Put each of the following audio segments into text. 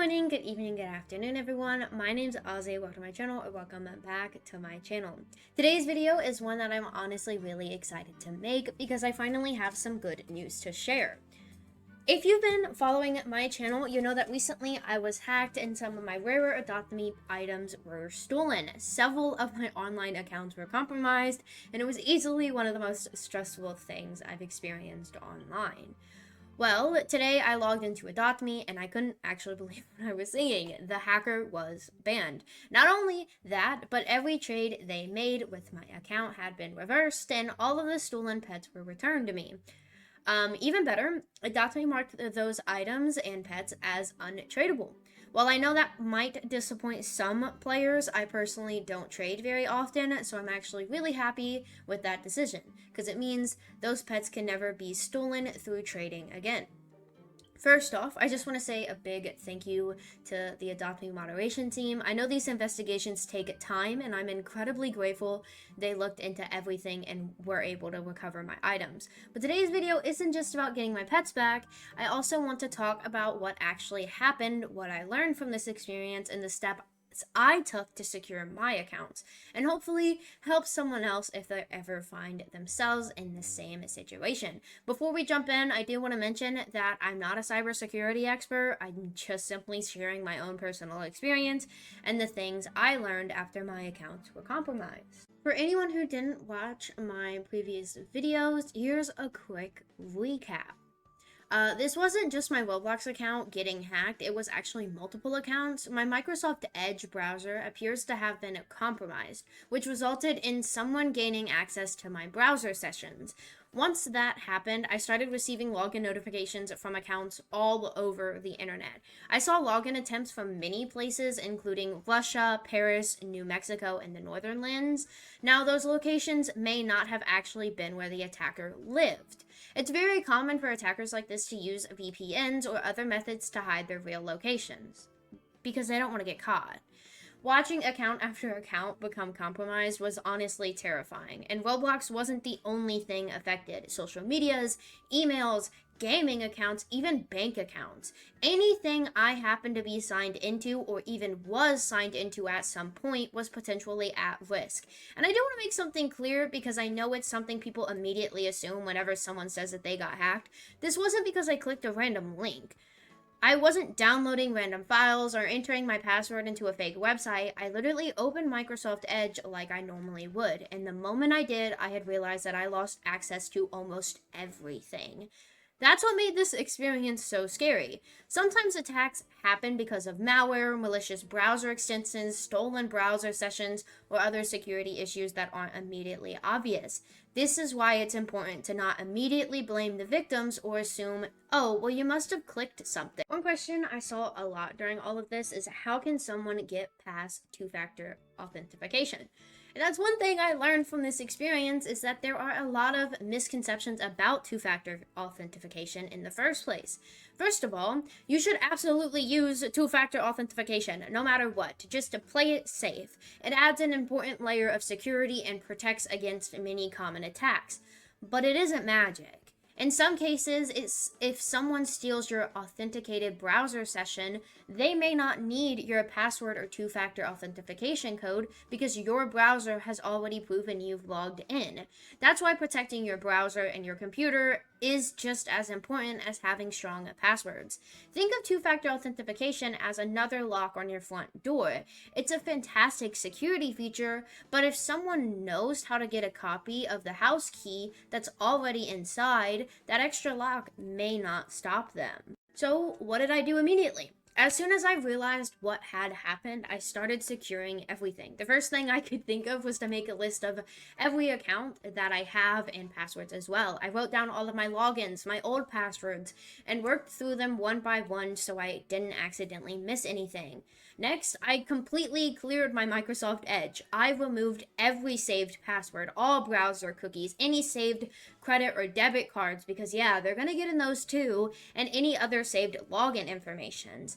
morning, good evening, good afternoon, everyone. My name's Ozzy. Welcome to my channel, or welcome back to my channel. Today's video is one that I'm honestly really excited to make because I finally have some good news to share. If you've been following my channel, you know that recently I was hacked and some of my rarer Adopt Me items were stolen. Several of my online accounts were compromised, and it was easily one of the most stressful things I've experienced online. Well, today I logged into Adopt Me and I couldn't actually believe what I was seeing. The hacker was banned. Not only that, but every trade they made with my account had been reversed and all of the stolen pets were returned to me. Even better, Adopt Me marked those items and pets as untradeable. While I know that might disappoint some players, I personally don't trade very often, so I'm actually really happy with that decision, because it means those pets can never be stolen through trading again. First off, I just want to say a big thank you to the Adopt Me moderation team. I know these investigations take time, and I'm incredibly grateful they looked into everything and were able to recover my items. But today's video isn't just about getting my pets back. I also want to talk about what actually happened, what I learned from this experience, and the steps I took to secure my accounts, and hopefully help someone else if they ever find themselves in the same situation. Before we jump in, I do want to mention that I'm not a cybersecurity expert. I'm just simply sharing my own personal experience and the things I learned after my accounts were compromised. For anyone who didn't watch my previous videos, here's a quick recap. This wasn't just my Roblox account getting hacked, it was actually multiple accounts. My Microsoft Edge browser appears to have been compromised, which resulted in someone gaining access to my browser sessions. Once that happened, I started receiving login notifications from accounts all over the internet. I saw login attempts from many places, including Russia, Paris, New Mexico, and the Northern Lands. Now, those locations may not have actually been where the attacker lived. It's very common for attackers like this to use VPNs or other methods to hide their real locations, because they don't want to get caught. Watching account after account become compromised was honestly terrifying, and Roblox wasn't the only thing affected. Social medias, emails, gaming accounts, even bank accounts. Anything I happened to be signed into or even was signed into at some point was potentially at risk. And I do want to make something clear because I know it's something people immediately assume whenever someone says that they got hacked. This wasn't because I clicked a random link. I wasn't downloading random files or entering my password into a fake website. I literally opened Microsoft Edge like I normally would, and the moment I did, I had realized that I lost access to almost everything. That's what made this experience so scary. Sometimes attacks happen because of malware, malicious browser extensions, stolen browser sessions, or other security issues that aren't immediately obvious. This is why it's important to not immediately blame the victims or assume, oh, well, you must have clicked something. One question I saw a lot during all of this is how can someone get past two-factor authentication? And that's one thing I learned from this experience is that there are a lot of misconceptions about two-factor authentication in the first place. First of all, you should absolutely use two-factor authentication no matter what, just to play it safe. It adds an important layer of security and protects against many common attacks. But it isn't magic. In some cases, if someone steals your authenticated browser session, they may not need your password or two-factor authentication code because your browser has already proven you've logged in. That's why protecting your browser and your computer is just as important as having strong passwords. Think of two-factor authentication as another lock on your front door. It's a fantastic security feature, but if someone knows how to get a copy of the house key that's already inside, that extra lock may not stop them. So what did I do immediately? As soon as I realized what had happened, I started securing everything. The first thing I could think of was to make a list of every account that I have and passwords as well. I wrote down all of my logins, my old passwords, and worked through them one by one so I didn't accidentally miss anything. Next, I completely cleared my Microsoft Edge. I removed every saved password, all browser cookies, any saved credit or debit cards, because yeah, they're gonna get in those too, and any other saved login information.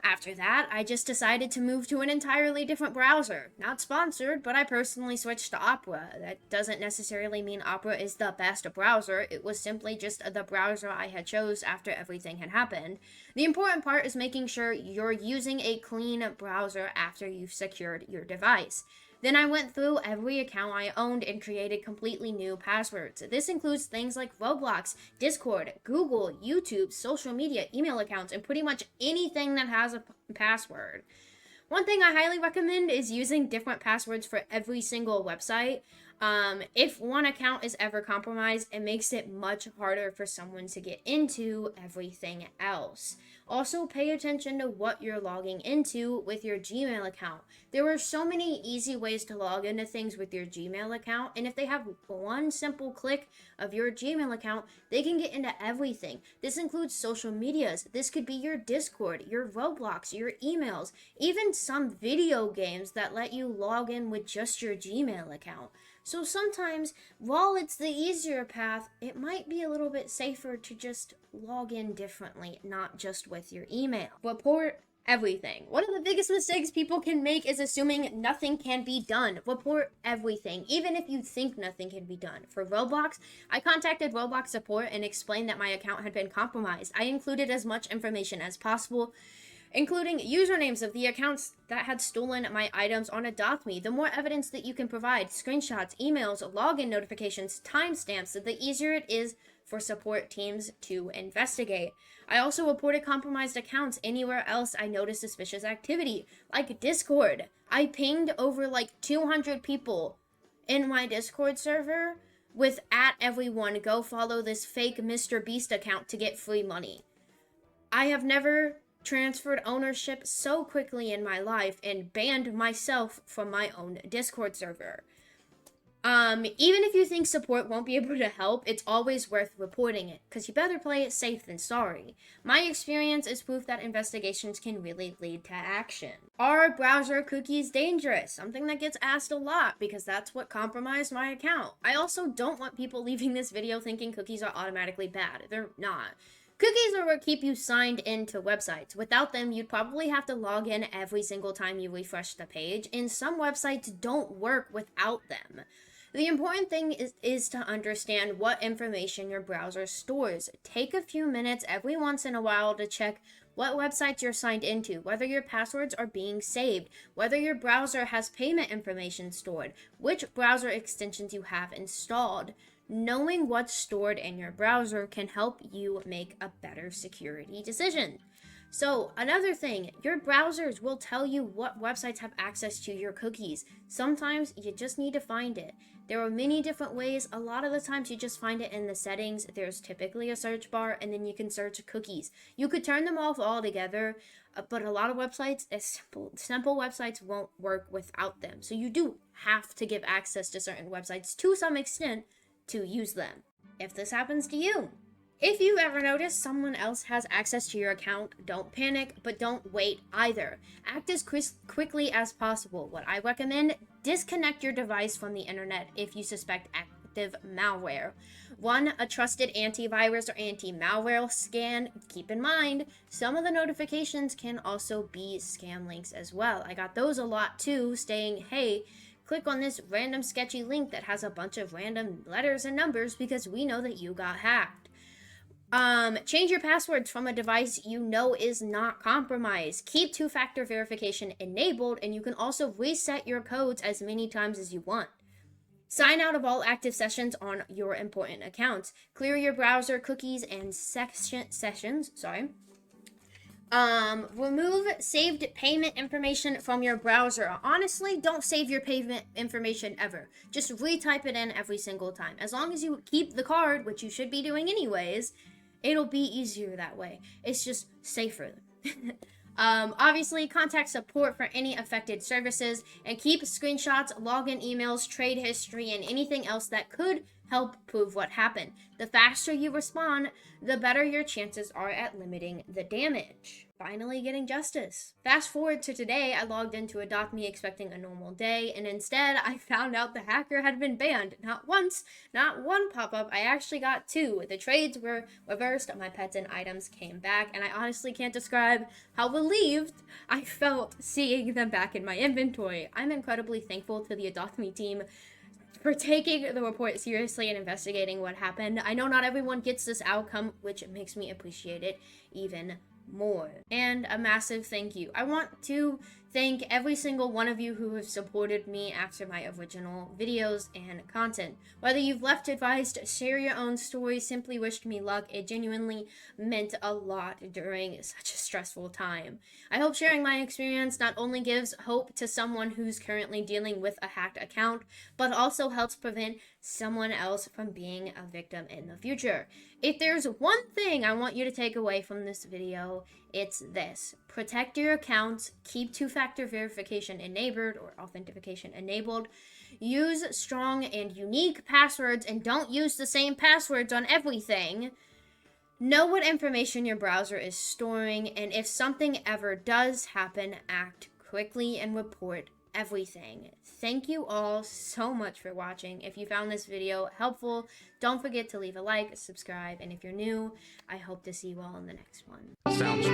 After that, I just decided to move to an entirely different browser. Not sponsored, but I personally switched to Opera. That doesn't necessarily mean Opera is the best browser. It was simply just the browser I had chose after everything had happened. The important part is making sure you're using a clean browser after you've secured your device. Then I went through every account I owned and created completely new passwords. This includes things like Roblox, Discord, Google, YouTube, social media, email accounts, and pretty much anything that has a password. One thing I highly recommend is using different passwords for every single website. If one account is ever compromised, it makes it much harder for someone to get into everything else. Also, pay attention to what you're logging into with your Gmail account. There are so many easy ways to log into things with your Gmail account, and if they have one simple click of your Gmail account, they can get into everything. This includes social medias. This could be your Discord, your Roblox, your emails, even some video games that let you log in with just your Gmail account. So sometimes, while it's the easier path, it might be a little bit safer to just log in differently, not just with your email. Report everything. One of the biggest mistakes people can make is assuming nothing can be done. Report everything, even if you think nothing can be done. For Roblox, I contacted Roblox support and explained that my account had been compromised. I included as much information as possible, including usernames of the accounts that had stolen my items on Adopt Me. The more evidence that you can provide, screenshots, emails, login notifications, timestamps, the easier it is for support teams to investigate. I also reported compromised accounts anywhere else I noticed suspicious activity, like Discord. I pinged over like 200 people in my Discord server with @everyone go follow this fake Mr. Beast account to get free money. I have never transferred ownership so quickly in my life and banned myself from my own Discord server. Even if you think support won't be able to help, it's always worth reporting it, because you better play it safe than sorry. My experience is proof that investigations can really lead to action. Are browser cookies dangerous? Something that gets asked a lot, because that's what compromised my account. I also don't want people leaving this video thinking cookies are automatically bad. They're not. Cookies are what keep you signed into websites. Without them, you'd probably have to log in every single time you refresh the page, and some websites don't work without them. The important thing is to understand what information your browser stores. Take a few minutes every once in a while to check what websites you're signed into, whether your passwords are being saved, whether your browser has payment information stored, which browser extensions you have installed. Knowing what's stored in your browser can help you make a better security decision. So another thing, your browsers will tell you what websites have access to your cookies. Sometimes you just need to find it. There are many different ways. A lot of the times you just find it in the settings. There's typically a search bar, and then you can search cookies. You could turn them off altogether, but a lot of websites, simple websites won't work without them. So you do have to give access to certain websites to some extent to use them. If this happens to you, if you ever notice someone else has access to your account, don't panic, but don't wait either. Act as quickly as possible. What I recommend, disconnect your device from the internet if you suspect active malware. Run a trusted antivirus or anti-malware scan. Keep in mind, some of the notifications can also be scam links as well. I got those a lot too, saying, hey, click on this random sketchy link that has a bunch of random letters and numbers because we know that you got hacked. Change your passwords from a device you know is not compromised. Keep two-factor verification enabled, and you can also reset your codes as many times as you want. Sign out of all active sessions on your important accounts. Clear your browser cookies and sessions. Remove saved payment information from your browser. Honestly, don't save your payment information ever. Just retype it in every single time. As long as you keep the card, which you should be doing anyways, it'll be easier that way. It's just safer. Obviously, contact support for any affected services and keep screenshots, login emails, trade history, and anything else that could help prove what happened. The faster you respond, the better your chances are at limiting the damage. Finally getting justice. Fast forward to today, I logged into Adopt Me expecting a normal day, and instead I found out the hacker had been banned. Not once, not one pop-up, I actually got two. The trades were reversed, my pets and items came back, and I honestly can't describe how relieved I felt seeing them back in my inventory. I'm incredibly thankful to the Adopt Me team for taking the report seriously and investigating what happened. I know not everyone gets this outcome, which makes me appreciate it even more. And a massive thank you. I want to thank every single one of you who have supported me after my original videos and content. Whether you've left advice, share your own story, simply wished me luck, it genuinely meant a lot during such a stressful time. I hope sharing my experience not only gives hope to someone who's currently dealing with a hacked account, but also helps prevent someone else from being a victim in the future. If there's one thing I want you to take away from this video, it's this. Protect your accounts, keep two-factor verification enabled or authentication enabled, use strong and unique passwords, and don't use the same passwords on everything. Know what information your browser is storing, and if something ever does happen, act quickly and report everything. Thank you all so much for watching. If you found this video helpful, don't forget to leave a like, subscribe, and if you're new, I hope to see you all in the next one. Sounds